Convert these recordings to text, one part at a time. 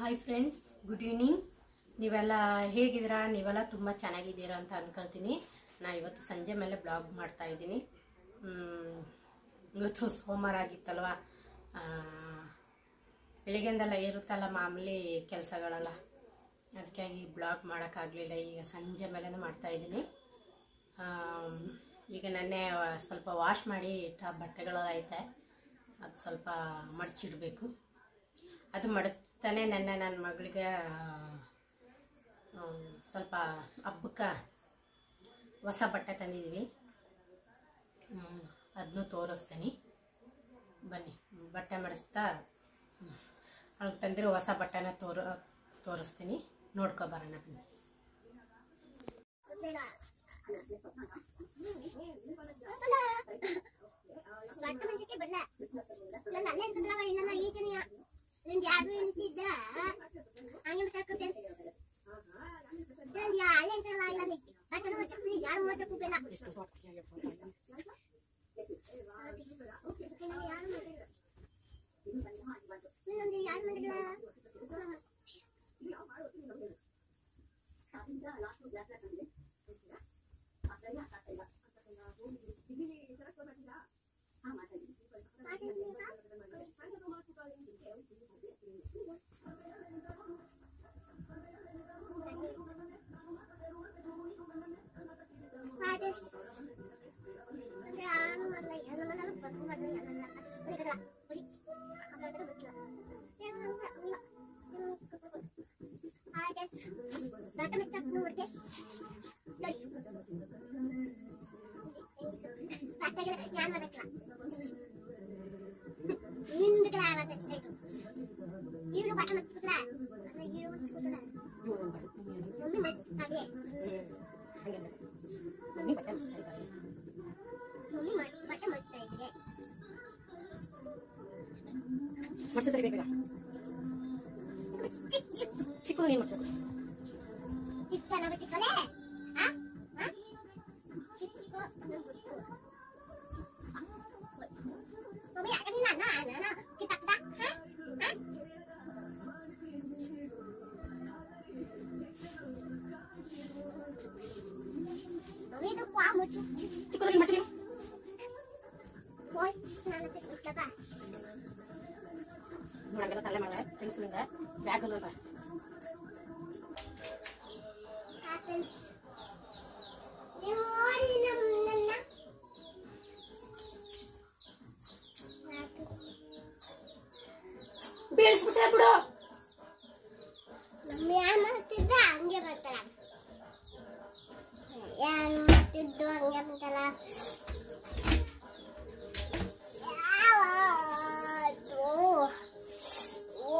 Hi friends, good evening. ನೀವೆಲ್ಲ ಹೇಗಿದ್ದೀರಾ? ನೀವೆಲ್ಲ ತುಂಬ ಚೆನ್ನಾಗಿದ್ದೀರಾ ಅಂತ ಅಂದ್ಕೊಳ್ತೀನಿ. ನಾನು ಇವತ್ತು ಸಂಜೆ ಮೇಲೆ ಬ್ಲಾಗ್ ಮಾಡ್ತಾ ಇದ್ದೀನಿ. ಇವತ್ತು ಸೋಮವಾರ ಆಗಿತ್ತಲ್ವ, ಬೆಳಿಗ್ಗೆಂದೆಲ್ಲ ಇರುತ್ತಲ್ಲ ಮಾಮೂಲಿ ಕೆಲಸಗಳೆಲ್ಲ, ಅದಕ್ಕಾಗಿ ಬ್ಲಾಗ್ ಮಾಡೋಕ್ಕಾಗಲಿಲ್ಲ. ಈಗ ಸಂಜೆ ಮೇಲೆ ಮಾಡ್ತಾ ಇದ್ದೀನಿ. ಈಗ ನೆನ್ನೆ ಸ್ವಲ್ಪ ವಾಶ್ ಮಾಡಿ ಇಟ್ಟ ಬಟ್ಟೆಗಳೆಲ್ಲ ಐತೆ, ಅದು ಸ್ವಲ್ಪ ಮಡಚಿಡಬೇಕು. ಅದು ಮಡಗ್ತಾನೆ ನೆನ್ನೆ ನನ್ನ ಮಗಳಿಗೆ ಸ್ವಲ್ಪ ಹಬ್ಬಕ್ಕೆ ಹೊಸ ಬಟ್ಟೆ ತಂದಿದ್ದೀವಿ, ಅದನ್ನು ತೋರಿಸ್ತೀನಿ ಬನ್ನಿ. ಬಟ್ಟೆ ಮಡಿಸ್ತಾ ಅವ್ಳಿಗೆ ತಂದಿರೋ ಹೊಸ ಬಟ್ಟೆನ ತೋರಿಸ್ತೀನಿ, ನೋಡ್ಕೊಬರೋಣ ಬನ್ನಿ. ಸರಿ ಬೇಗ ಚಿಕ್ಕ ನೀನು ಮಾಡ್ಸಬೇಕು. ಚಿಕ್ಕದಲ್ಲಿ ಮಾಡ್ತೀನಿ. ನೋಡಂಗೆಲ್ಲ ತಲೆ ಮಾಡ ಫ್ರೆಂಡ್ಸ್ನಿಂದ ಬ್ಯಾಗಲ್ಲ ಬೀಳಿಸ್ಬಿಟ್ಟೆ ಬಿಡು. ಹಂಗೆ ಬರ್ತಾಳ, ಏನ್ ಮಾಡ್ತಿದ್ದು ಹಂಗೆ ಬಂತಲ್ಲ.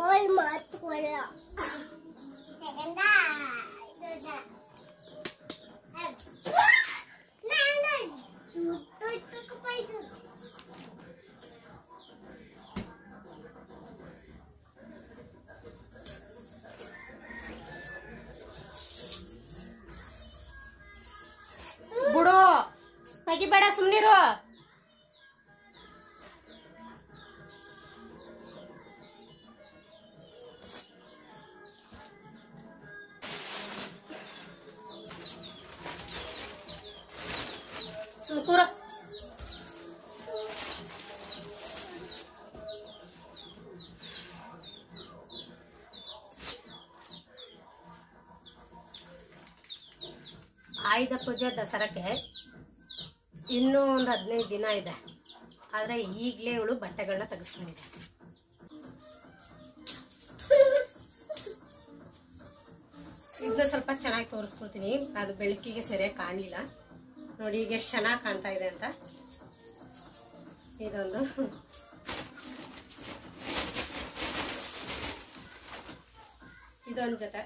ಓಲ್ ಮಾತ್ಕೊಳ್ಳ ಬಿಡು, ತೆಗಿಬೇಡ, ಸುಮ್ನಿರು. ಕೂರ. ಆಯುಧ ಪೂಜೆ ದಸರಾಕ್ಕೆ ಇನ್ನೂ ಒಂದು 15 ದಿನ ಇದೆ, ಆದರೆ ಈಗಲೇ ಇವಳು ಬಟ್ಟೆಗಳನ್ನ ತೆಗೆಸ್ಕೊಂಡಿದೆ. ಇದನ್ನ ಸ್ವಲ್ಪ ಚೆನ್ನಾಗಿ ತೋರಿಸ್ಕೊಳ್ತೀನಿ, ಅದು ಬೆಳಕಿಗೆ ಸರಿಯಾಗಿ ಕಾಣಲಿಲ್ಲ. ನೋಡಿ ಈಗ ಎಷ್ಟು ಚೆನ್ನಾಗಿ ಕಾಣ್ತಾ ಇದೆ ಅಂತ. ಇದೊಂದು ಜೊತೆ,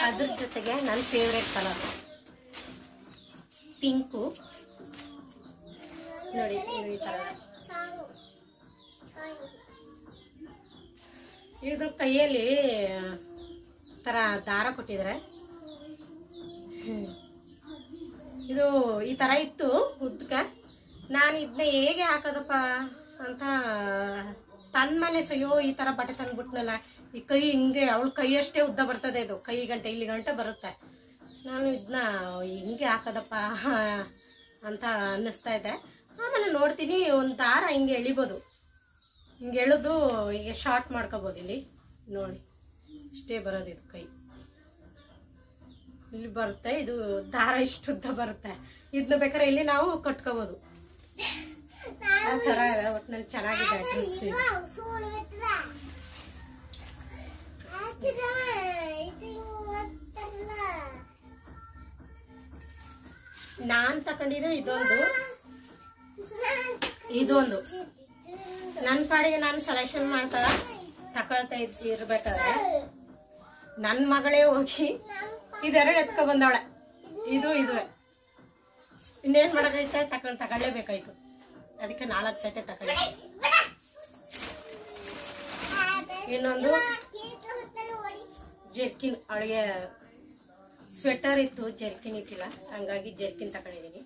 ಅದ್ರ ಜೊತೆಗೆ ನನ್ನ ಫೇವ್ರೆಟ್ ಕಲರ್ ಪಿಂಕು. ನೋಡಿ ಈ ತರ ಇದ್ರ ಕೈಯಲ್ಲಿ ತರ ದಾರ ಕೊಟ್ಟಿದ್ದಾರೆ. ಇದು ಈ ಥರ ಇತ್ತು ಉದ್ದಕ್ಕೆ. ನಾನು ಇದನ್ನ ಹೇಗೆ ಹಾಕೋದಪ್ಪ ಅಂತ ತನ್ನ ಮೇಲೆ ಸಯ್ಯೋ ಈ ಥರ ಬಟ್ಟೆ ತಂದ್ಬಿಟ್ನಲ್ಲ, ಈ ಕೈ ಹಿಂಗೆ ಅವಳ ಕೈ ಅಷ್ಟೇ ಉದ್ದ ಬರ್ತದೆ, ಇದು ಕೈ ಗಂಟೆ ಇಲ್ಲಿ ಗಂಟೆ ಬರುತ್ತೆ. ನಾನು ಇದನ್ನ ಹಿಂಗೆ ಹಾಕೋದಪ್ಪ ಅಂತ ಅನ್ನಿಸ್ತಾ ಇದೆ. ಆಮೇಲೆ ನೋಡ್ತೀನಿ ಒಂದು ದಾರ ಹಿಂಗೆ ಎಳಿಬೋದು, ಹಿಂಗೆ ಎಳೆದು ಈಗ ಶಾರ್ಟ್ ಮಾಡ್ಕೋಬೋದು. ಇಲ್ಲಿ ನೋಡಿ ಇಷ್ಟೇ ಬರೋದು, ಇದು ಕೈ ಇಲ್ಲಿ ಬರುತ್ತೆ, ಇದು ದಾರ ಇಷ್ಟು ಉದ್ದ ಬರುತ್ತೆ. ಇದನ್ನ ಬೇಕಾದ್ರೆ ಇಲ್ಲಿ ನಾವು ಕಟ್ಕೋಬೋದು. ಆ ಥರ ಇದೆ. ಒಟ್ಟಿನಲ್ಲಿ ಚೆನ್ನಾಗಿದೆ ಡ್ರೆಸ್. ನಾನ್ ತಕೊಂಡಿದ್ದು ಇದೊಂದು ನನ್ನ ಪಾಡಿಗೆ ನಾನು ಸೆಲೆಕ್ಷನ್ ಮಾಡ್ತಾ ತಕೊಳ್ತಾ ಇರ್ಬೇಕಾದ್ರೆ ನನ್ನ ಮಗಳೇ ಹೋಗಿ ಇದೆರಡು ಎತ್ಕೊ ಬಂದವಳೆ. ಇದುವೆ ಇನ್ನೇನ್ ಮಾಡೋದೈತೆ, ತಗೊಳ್ಳೇಬೇಕಾಯ್ತು. ಅದಕ್ಕೆ 4 ಜೊತೆ ತಗೊಂಡೆ. ಇನ್ನೊಂದು ಜರ್ಕಿನ್, ಅವಳಿಗೆ ಸ್ವೆಟರ್ ಇತ್ತು, ಜರ್ಕಿನ್ ಇತ್ತಿಲ್ಲ, ಹಂಗಾಗಿ ಜರ್ಕಿನ್ ತಗೊಂಡಿದ್ದೀನಿ.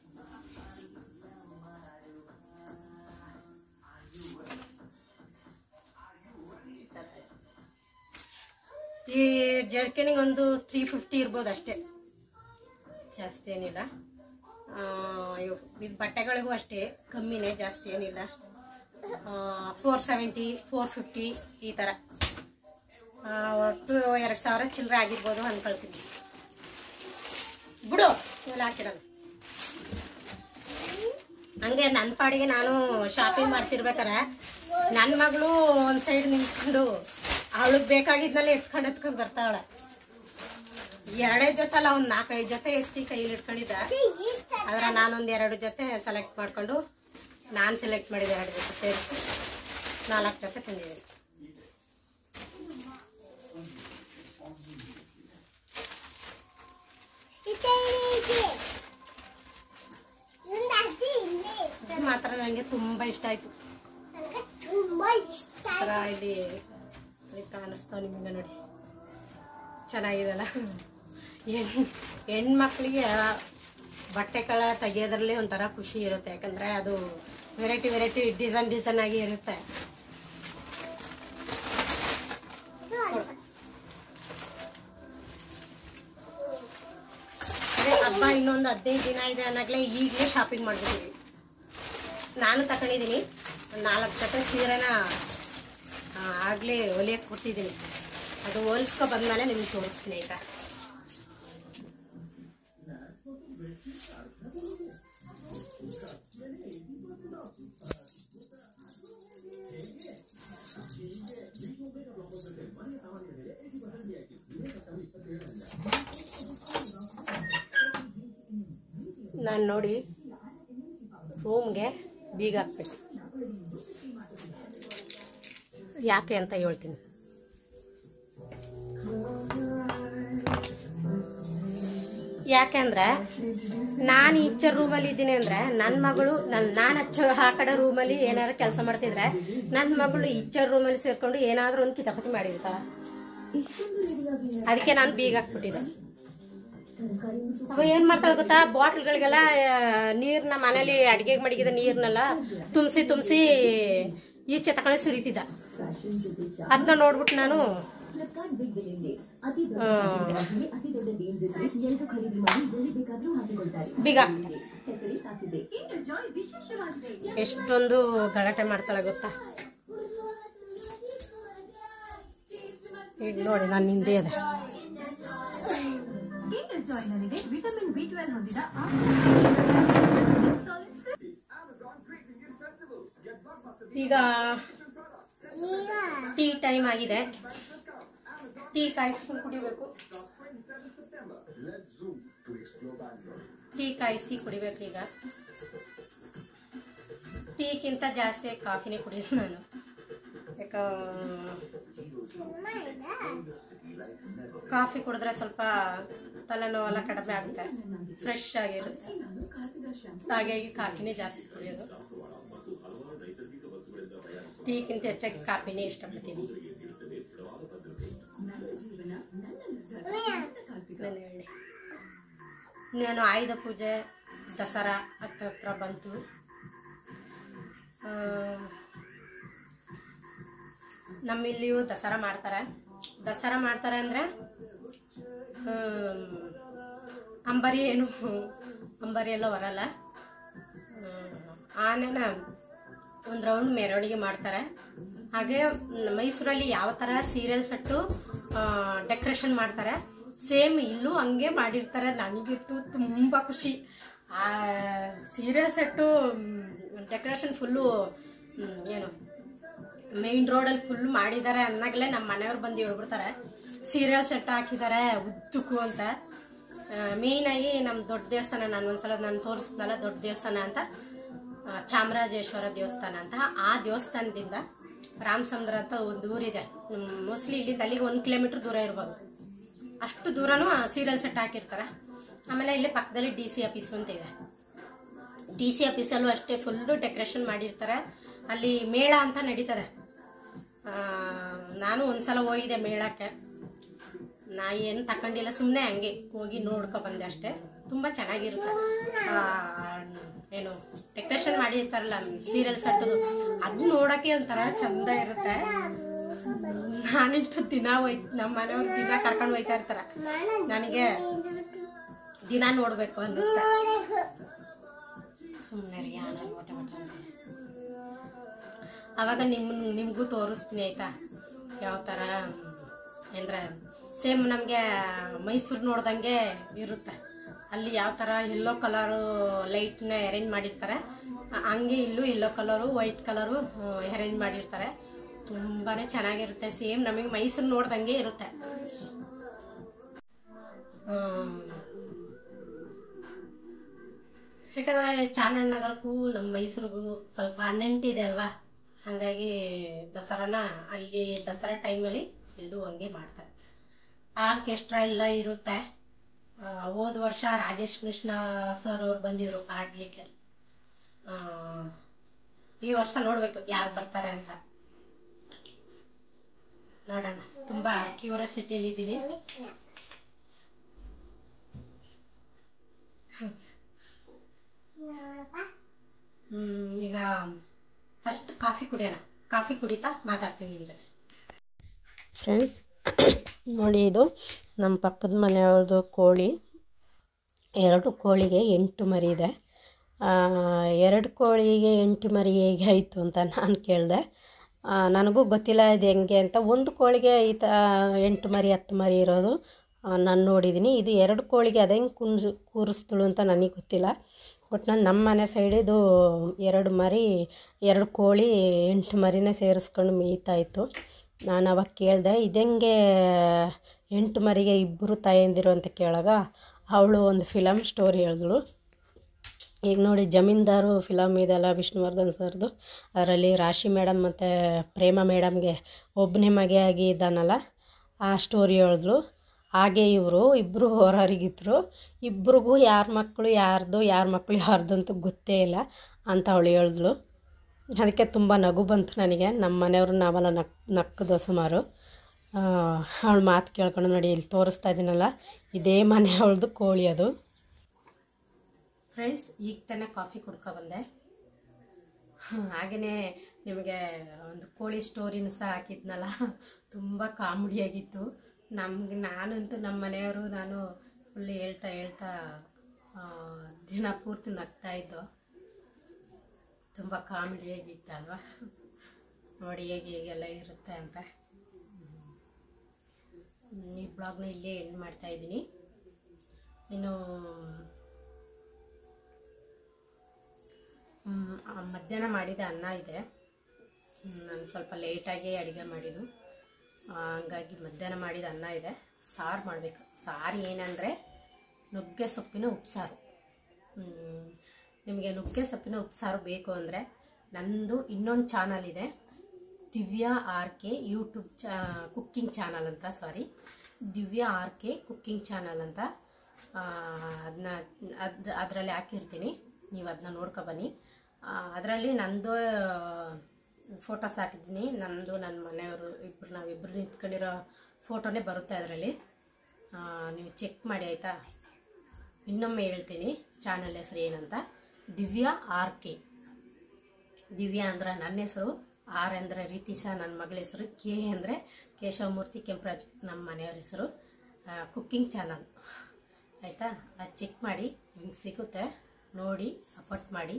ಈ ಜರ್ಕಿನಿಗೆ ಒಂದು 350 ಇರ್ಬೋದು ಅಷ್ಟೇ, ಜಾಸ್ತಿ ಏನಿಲ್ಲ. ಇದು ಬಟ್ಟೆಗಳಿಗೂ ಅಷ್ಟೇ ಕಮ್ಮಿನೇ, ಜಾಸ್ತಿ ಏನಿಲ್ಲ. 470 450 ಈ ಥರ, ಒಟ್ಟು 2000 ಚಿಲ್ಲರೆ ಆಗಿರ್ಬೋದು ಅನ್ಕೊಳ್ತೀನಿ. ಬಿಡು ಎಲ್ಲ ಹಾಕಿರೋದು. ಹಂಗೆ ನನ್ನ ಪಾಡಿಗೆ ನಾನು ಶಾಪಿಂಗ್ ಮಾಡ್ತಿರ್ಬೇಕಾರೆ ನನ್ನ ಮಗಳು ಒಂದ್ ಸೈಡ್ ನಿಂತ್ಕೊಂಡು ಅವಳಿಗೆ ಬೇಕಾಗಿದ್ನಲ್ಲ ಎತ್ಕೊಂಡು ಬರ್ತಾವಳೆ. 2 ಜೊತೆ ಅಲ್ಲ, ಒಂದ್ 4-5 ಜೊತೆ ಎತ್ತಿ ಕೈಲಿ ಇಟ್ಕೊಂಡಿದ್ದ. ಆದ್ರೆ ನಾನೊಂದ್ 2 ಜೊತೆ ಸೆಲೆಕ್ಟ್ ಮಾಡ್ಕೊಂಡು, ನಾನು ಸೆಲೆಕ್ಟ್ ಮಾಡಿದ 2 ಜೊತೆ ಸೇರಿಸಿ 4 ಜೊತೆ ತಂದಿದ್ದೀನಿ. ಮಾತ್ರ ನನಗೆ ತುಂಬಾ ಇಷ್ಟ ಆಯ್ತು. ಇಲ್ಲಿ ಕಾಣಿಸ್ತಾವ ನಿಮ್ಗೆ ನೋಡಿ, ಚೆನ್ನಾಗಿದೆಲ್ಲ. ಹೆಣ್ಮಕ್ಳಿಗೆ ಬಟ್ಟೆಗಳ ತೆಗಿಯೋದ್ರಲ್ಲೇ ಒಂಥರ ಖುಷಿ ಇರುತ್ತೆ, ಯಾಕಂದ್ರೆ ಅದು ವೆರೈಟಿ ಡಿಸೈನ್ ಆಗಿ ಇರುತ್ತೆ. ಹಬ್ಬ ಇನ್ನೊಂದು 15 ದಿನ ಇದೆ ಅನ್ನಗ್ಲೇ ಈಗಲೇ ಶಾಪಿಂಗ್ ಮಾಡ್ಬಿಟ್ಟಿವಿ. ನಾನು ತಕೊಂಡಿದ್ದೀನಿ 4 ಜೊತೆ ಸೀರೆನ ಆಗ್ಲೇ ಹೊಲಿಯಕ್ಕೆ ಕೊಟ್ಟಿದ್ದೀನಿ. ಅದು ಹೋಲಿಸ್ಕೊ ಬಂದ್ಮೇಲೆ ನಿಮ್ಗೆ ತೋರಿಸ್ತೀನಿ ಆಯ್ತಾ. ನಾನು ನೋಡಿ ರೂಮ್ಗೆ ಬೀಗ ಹಾಕ್ಬೇಕು. ಯಾಕೆ ಅಂತ ಹೇಳ್ತೀನಿ. ಯಾಕೆಂದ್ರೆ ನಾನು ಈಚೆ ರೂಮಲ್ಲಿ ಇದ್ದೀನಿ ಅಂದ್ರೆ ನನ್ನ ಮಗಳು ನಾನು ಆ ಕಡೆ ರೂಮಲ್ಲಿ ಏನಾದ್ರು ಕೆಲಸ ಮಾಡ್ತಿದ್ರೆ ನನ್ನ ಮಗಳು ಈಚೆ ರೂಮಲ್ಲಿ ಸೇರ್ಕೊಂಡು ಏನಾದ್ರು ಒಂದು ಕಿತಾಪತಿ ಮಾಡಿರ್ತಾಳ. ಅದಕ್ಕೆ ನಾನು ಬೀಗ ಹಾಕ್ಬಿಟ್ಟಿದ್ದೆ. ಅವ ಏನ್ ಮಾಡ್ತಾಳ ಗೊತ್ತಾ, ಬಾಟ್ಲ್ಗಳಿಗೆಲ್ಲ ನೀರ್ನ ಮನೇಲಿ ಅಡಿಗೆಗೆ ಮಡಗಿದ ನೀರ್ನೆಲ್ಲ ತುಂಬಿಸಿ ಈಚೆ ತಕೊಂಡೆ ಸುರಿತಿದ್ದ. ಅದನ್ನ ನೋಡ್ಬಿಟ್ಟು ನಾನು ಬೀಗ ಎಷ್ಟೊಂದು ಗಲಾಟೆ ಮಾಡ್ತಾಳೆ ಗೊತ್ತಾ. ಈಗ ನೋಡಿ ನಾನು ಹಿಂದೆ ಇದೆ. ಈಗ ಟೀ ಟೈಮ್ ಆಗಿದೆ. ಟೀ ಕಾಯಿಸ್ಕೊಂಡು ಕುಡಿಬೇಕು. ಟೀ ಕಾಯಿಸಿ ಕುಡಿಬೇಕು. ಈಗ ಟೀಗಿಂತ ಜಾಸ್ತಿ ಕಾಫಿನೇ ಕುಡಿಯೋದು ನಾನು. ಕಾಫಿ ಕುಡಿದ್ರೆ ಸ್ವಲ್ಪ ತಲೆನೋವೆಲ್ಲ ಕಡಿಮೆ ಆಗುತ್ತೆ, ಫ್ರೆಶ್ ಆಗಿರುತ್ತೆ. ಹಾಗಾಗಿ ಕಾಫಿನೇ ಜಾಸ್ತಿ ಕುಡಿಯೋದು. ಟೀಗಿಂತ ಹೆಚ್ಚಾಗಿ ಕಾಫಿನೇ ಇಷ್ಟಪಡ್ತೀನಿ. ನಾನು ಆಯುಧ ಪೂಜೆ ದಸರಾ ಹತ್ರ ಬಂತು. ನಮ್ಮಿಲ್ಲಿಯೂ ದಸರಾ ಮಾಡ್ತಾರೆ. ಅಂದರೆ ಅಂಬಾರಿ ಅಂಬಾರಿ ಎಲ್ಲ ಬರಲ್ಲ. ಆನೆನ ಒಂದು ರೌಂಡ್ ಮೆರವಣಿಗೆ ಮಾಡ್ತಾರೆ. ಹಾಗೆ ಮೈಸೂರಲ್ಲಿ ಯಾವ ಥರ ಸೀರಿಯಲ್ ಸೆಟ್ಟು ಡೆಕೋರೇಷನ್ ಮಾಡ್ತಾರೆ ಸೇಮ್ ಇಲ್ಲೂ ಹಂಗೆ ಮಾಡಿರ್ತಾರೆ. ನನಗಿತ್ತು ತುಂಬ ಖುಷಿ. ಆ ಸೀರಿಯಲ್ ಸೆಟ್ಟು ಡೆಕೋರೇಷನ್ ಫುಲ್ಲು ಏನು ಮೇನ್ ರೋಡಲ್ಲಿ ಫುಲ್ ಮಾಡಿದ್ದಾರೆ ಅನ್ನಗಲೇ ನಮ್ಮ ಮನೆಯವ್ರು ಬಂದು ಹೇಳ್ಬಿಡ್ತಾರೆ ಸೀರಿಯಲ್ ಸೆಟ್ ಹಾಕಿದ್ದಾರೆ ಉದ್ದಕ್ಕೂ ಅಂತ. ಮೇಯ್ನಾಗಿ ನಮ್ಮ ದೊಡ್ಡ ದೇವಸ್ಥಾನ, ನಾನು ಒಂದ್ಸಲ ನಾನು ತೋರಿಸ್ದಲ್ಲ ದೊಡ್ಡ ದೇವಸ್ಥಾನ ಅಂತ, ಚಾಮರಾಜೇಶ್ವರ ದೇವಸ್ಥಾನ ಅಂತ. ಆ ದೇವಸ್ಥಾನದಿಂದ ರಾಮಸಂದ್ರ ಅಂತ ಒಂದು ಊರಿದೆ, ಮೋಸ್ಟ್ಲಿ ಇಲ್ಲಿಂದ ಅಲ್ಲಿಗೆ 1 ಕಿಲೋಮೀಟರ್ ದೂರ ಇರ್ಬೋದು. ಅಷ್ಟು ದೂರನೂ ಸೀರಿಯಲ್ ಸೆಟ್ ಹಾಕಿರ್ತಾರೆ. ಆಮೇಲೆ ಇಲ್ಲಿ ಪಕ್ಕದಲ್ಲಿ DC ಆಫೀಸ್ ಅಂತ ಇದೆ. DC ಆಫೀಸಲ್ಲೂ ಅಷ್ಟೇ ಫುಲ್ಲು ಡೆಕೋರೇಷನ್ ಮಾಡಿರ್ತಾರೆ. ಅಲ್ಲಿ ಮೇಳ ಅಂತ ನಡೀತದೆ. ನಾನು ಒಂದ್ಸಲ ಹೋಗಿದ್ದೆ ಮೇಳಕ್ಕೆ. ನಾ ಏನು ತಕೊಂಡಿಲ್ಲ, ಸುಮ್ಮನೆ ಹಂಗೆ ಹೋಗಿ ನೋಡ್ಕೊ ಬಂದೆ ಅಷ್ಟೇ. ತುಂಬ ಚೆನ್ನಾಗಿರುತ್ತೆ. ಏನು ಡೆಕೋರೇಷನ್ ಮಾಡಿರ್ತಾರಲ್ಲ ಸೀರಿಯಲ್ ಸೆಟ್ಟದು, ಅದು ನೋಡೋಕ್ಕೆ ಒಂಥರ ಚಂದ ಇರುತ್ತೆ. ನಾನಂತೂ ದಿನ ನಮ್ಮ ಮನೆಯವ್ರು ದಿನ ಕರ್ಕೊಂಡು ಹೋಯ್ತಾ ಇರ್ತಾರ. ನನಗೆ ದಿನ ನೋಡ್ಬೇಕು ಅನ್ನಿಸ್ತಾ. ಸುಮ್ಮನೆ ರೀ ನಾನು ಓಟ ಅಂತ ಅವಾಗ ನಿಮಗೂ ತೋರಿಸ್ತೀನಿ ಆಯ್ತಾ, ಯಾವ ಥರ ಅಂದರೆ ಸೇಮ್ ನಮಗೆ ಮೈಸೂರು ನೋಡ್ದಂಗೆ ಇರುತ್ತೆ. ಅಲ್ಲಿ ಯಾವ ಥರ ಯೆಲ್ಲೋ ಕಲರು ಲೈಟ್ನ ಅರೇಂಜ್ ಮಾಡಿರ್ತಾರೆ, ಹಂಗೆ ಇಲ್ಲೂ yellow colour white colour arrange ಮಾಡಿರ್ತಾರೆ. ತುಂಬಾ ಚೆನ್ನಾಗಿರುತ್ತೆ. ಸೇಮ್ ನಮಗೆ ಮೈಸೂರು ನೋಡ್ದಂಗೆ ಇರುತ್ತೆ. ಯಾಕಂದರೆ ಚಾಮರಾಜನಗರಕ್ಕೂ ನಮ್ಮ ಮೈಸೂರಿಗೂ ಸ್ವಲ್ಪ ನೆಂಟಿದೆ ಅಲ್ವಾ, ಹಾಗಾಗಿ ದಸರಾನ ಅಲ್ಲಿ ದಸರಾ ಟೈಮಲ್ಲಿ ಎಲ್ಲೂ ಹಂಗೆ ಮಾಡ್ತಾರೆ. ಆರ್ಕೆಸ್ಟ್ರಾ ಎಲ್ಲ ಇರುತ್ತೆ. ಹೋದ ವರ್ಷ ರಾಜೇಶ್ ಕೃಷ್ಣ ಸರ್ ಅವ್ರು ಬಂದಿದ್ರು ಆಡ್ಲಿಕ್ಕೆ. ಈ ವರ್ಷ ನೋಡ್ಬೇಕು ಯಾರು ಬರ್ತಾರೆ ಅಂತ, ನೋಡೋಣ. ತುಂಬ ಕ್ಯೂರಿಯಾಸಿಟಿಯಲ್ಲಿ ಇದ್ದೀನಿ. ಈಗ ಫಸ್ಟ್ ಕಾಫಿ ಕುಡಿಯೋಣ. ಕಾಫಿ ಕುಡಿತಾ ಮಾತಾಡ್ತೀನಿ ನಿಮಗೆ. ಫ್ರೆಂಡ್ಸ್ ನೋಡಿ, ಇದು ನಮ್ಮ ಪಕ್ಕದ ಮನೆಯವ್ರದ್ದು ಕೋಳಿ. 2 ಕೋಳಿಗೆ 8 ಮರಿ ಇದೆ. 2 ಕೋಳಿಗೆ 8 ಮರಿ ಹೇಗೆ ಆಯಿತು ಅಂತ ನಾನು ಕೇಳಿದೆ. ನನಗೂ ಗೊತ್ತಿಲ್ಲ ಇದು ಹೆಂಗೆ ಅಂತ. 1 ಕೋಳಿಗೆ 8 ಮರಿ 10 ಮರಿ ಇರೋದು ನಾನು ನೋಡಿದ್ದೀನಿ. ಇದು 2 ಕೋಳಿಗೆ ಅದು ಹೆಂಗೆ ಕೂರಿಸ್ದಳು ಅಂತ ನನಗೆ ಗೊತ್ತಿಲ್ಲ. ಒಟ್ಟಿನಲ್ಲಿ ನಮ್ಮ ಮನೆ ಸೈಡಿದು 2 ಮರಿ 2 ಕೋಳಿ 8 ಮರಿನೇ ಸೇರಿಸ್ಕೊಂಡು ಮೇಯ್ತಾಯಿತ್ತು. ನಾನು ಅವಾಗ ಕೇಳಿದೆ ಇದೆಂಗೆ 8 ಮರಿಗೆ 2 ತಾಯಂದಿರು ಅಂತ ಕೇಳಾಗ ಅವಳು ಒಂದು ಫಿಲಮ್ ಸ್ಟೋರಿ ಹೇಳಿದಳು. ಈಗ ನೋಡಿ, ಜಮೀನ್ದಾರು ಫಿಲಮ್ ಇದೆಲ್ಲ ವಿಷ್ಣುವರ್ಧನ್ ಸರ್ದು, ಅದರಲ್ಲಿ ರಾಶಿ ಮೇಡಮ್ ಮತ್ತು ಪ್ರೇಮ ಮೇಡಮ್ಗೆ ಒಬ್ಬನೇ ಮಗೆ ಆಗಿ ಇದ್ದಾನಲ್ಲ, ಆ ಸ್ಟೋರಿ ಹೇಳಿದ್ಳು. ಹಾಗೆ ಇವರು ಇಬ್ಬರು ಹೊರಗಿದ್ರು. ಇಬ್ರಿಗೂ ಯಾರ ಮಕ್ಕಳು ಯಾರ್ದು ಅಂತ ಗೊತ್ತೇ ಇಲ್ಲ ಅಂತ ಅವಳು ಹೇಳಿದ್ಳು. ಅದಕ್ಕೆ ತುಂಬ ನಗು ಬಂತು ನನಗೆ. ನಮ್ಮ ಮನೆಯವರು ನಾವೆಲ್ಲ ನಕ್ಕದು ಸುಮಾರು. ಅವಳ ಮಾತು ಕೇಳ್ಕೊಂಡು ನೋಡಿ, ಇಲ್ಲಿ ತೋರಿಸ್ತಾ ಇದ್ದೀನಲ್ಲ, ಇದೇ ಮನೆ ಅವಳದು ಕೋಳಿ ಅದು. ಫ್ರೆಂಡ್ಸ್, ಈಗ ತಾನೇ ಕಾಫಿ ಕುಡ್ಕೊಬಂದೆ. ಹಾಗೆಯೇ ನಿಮಗೆ ಒಂದು ಕೋಳಿ ಸ್ಟೋರಿನೂ ಸಹ ಹಾಕಿದ್ನಲ್ಲ, ತುಂಬ ಕಾಮಿಡಿಯಾಗಿತ್ತು. ನಾನಂತೂ ನಮ್ಮ ಮನೆಯವರು ನಾನು ಫುಲ್ ಹೇಳ್ತಾ ದಿನ ಪೂರ್ತಿ ನಗ್ತಾಯಿದ್ದು. ತುಂಬ ಕಾಮಿಡಿಯಾಗಿತ್ತಲ್ವ. ನೋಡಿ ಹೇಗೆಲ್ಲ ಇರುತ್ತೆ ಅಂತ. ಈ ಬ್ಲಾಗ್ನ ಇಲ್ಲೇ ಎಂಡ್ ಮಾಡ್ತಾಯಿದ್ದೀನಿ. ಇನ್ನು ಮಧ್ಯಾಹ್ನ ಮಾಡಿದ ಅನ್ನ ಇದೆ. ನಾನು ಸ್ವಲ್ಪ ಲೇಟಾಗಿ ಅಡುಗೆ ಮಾಡಿದ್ದು, ಹಂಗಾಗಿ ಮಧ್ಯಾಹ್ನ ಮಾಡಿದ ಅನ್ನ ಇದೆ. ಸಾರು ಮಾಡಬೇಕು. ಸಾರು ಏನಂದರೆ ನುಗ್ಗೆ ಸೊಪ್ಪಿನ ಉಪ್ಸಾರು. ನಿಮಗೆ ನುಗ್ಗೆ ಸೊಪ್ಪಿನ ಉಪ್ಸಾರು ಬೇಕು ಅಂದರೆ ನಂದು ಇನ್ನೊಂದು ಚಾನಲ್ ಇದೆ, Divya RK YouTube cooking channel ಅಂತ. ದಿವ್ಯಾ RK ಕುಕ್ಕಿಂಗ್ ಚಾನಲ್ ಅಂತ. ಅದರಲ್ಲಿ ಹಾಕಿರ್ತೀನಿ, ನೀವು ಅದನ್ನ ನೋಡ್ಕೊಬನ್ನಿ. ಅದರಲ್ಲಿ ನಂದು ಫೋಟೋಸ್ ಹಾಕಿದ್ದೀನಿ. ನಂದು ನನ್ನ ಮನೆಯವರು ನಾವಿಬ್ಬರು ನಿಂತ್ಕೊಂಡಿರೋ ಫೋಟೋನೇ ಬರುತ್ತೆ ಅದರಲ್ಲಿ. ನೀವು ಚೆಕ್ ಮಾಡಿ ಆಯಿತಾ. ಇನ್ನೊಮ್ಮೆ ಹೇಳ್ತೀನಿ ಚಾನಲ್ ಹೆಸರು ಏನಂತ. ದಿವ್ಯಾ RK. ದಿವ್ಯಾ ಅಂದ್ರೆ ನನ್ನ ಹೆಸರು, R ಅಂದರೆ ರೀತಿಶಾ ನನ್ನ ಮಗಳ ಹೆಸರು, K ಅಂದರೆ ಕೇಶವಮೂರ್ತಿ ಕೆಂಪರಾಜ್ ನಮ್ಮ ಮನೆಯವ್ರ ಹೆಸರು. ಕುಕ್ಕಿಂಗ್ ಚಾನಲ್ ಆಯಿತಾ, ಅದು ಚೆಕ್ ಮಾಡಿ, ಹಿಂಗೆ ಸಿಗುತ್ತೆ ನೋಡಿ, ಸಪೋರ್ಟ್ ಮಾಡಿ.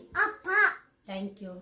Thank you.